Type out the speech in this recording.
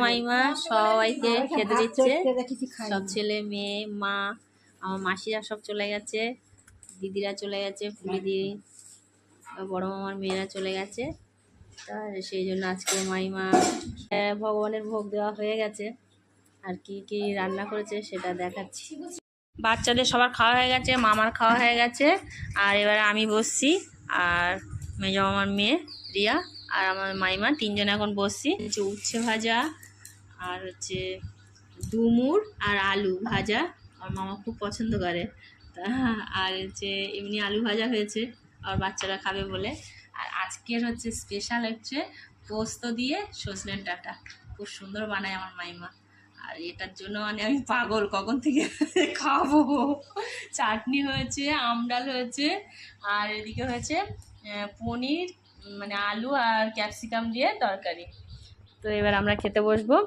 মাইমা সবাইকে খেতে দিচ্ছে, সব ছেলে মেয়ে মা আমার মাসিরা সব চলে গেছে, দিদিরা চলে গেছে, ফুলি দিদি বড় মামার মেয়েরা চলে গেছে। তা সেই জন্য আজকে মাইমা ভগবানের ভোগ দেওয়া হয়ে গেছে, আর কি কি রান্না করেছে সেটা দেখাচ্ছি। বাচ্চাদের সবার খাওয়া হয়ে গেছে, মামার খাওয়া হয়ে গেছে, আর এবারে আমি বসছি আর মেজো মামার মেয়ে রিয়া আর আমার মাইমা তিনজন এখন বসছি। উচ্ছে ভাজা আর হচ্ছে ডুমুর আর আলু ভাজা, আর মামা খুব পছন্দ করে, তা আর হচ্ছে এমনি আলু ভাজা হয়েছে আর বাচ্চারা খাবে বলে। আর আজকের হচ্ছে স্পেশাল হচ্ছে পোস্ত দিয়ে সজনের ডাঁটা, খুব সুন্দর বানায় আমার মাইমা, আর এটার জন্য মানে আমি পাগল, কখন থেকে খাবো। চাটনি হয়েছে, আমডাল হয়েছে, আর এদিকে হয়েছে পনির, মানে আলু আর ক্যাপসিকাম দিয়ে তরকারি। তো এবার আমরা খেতে বসবো।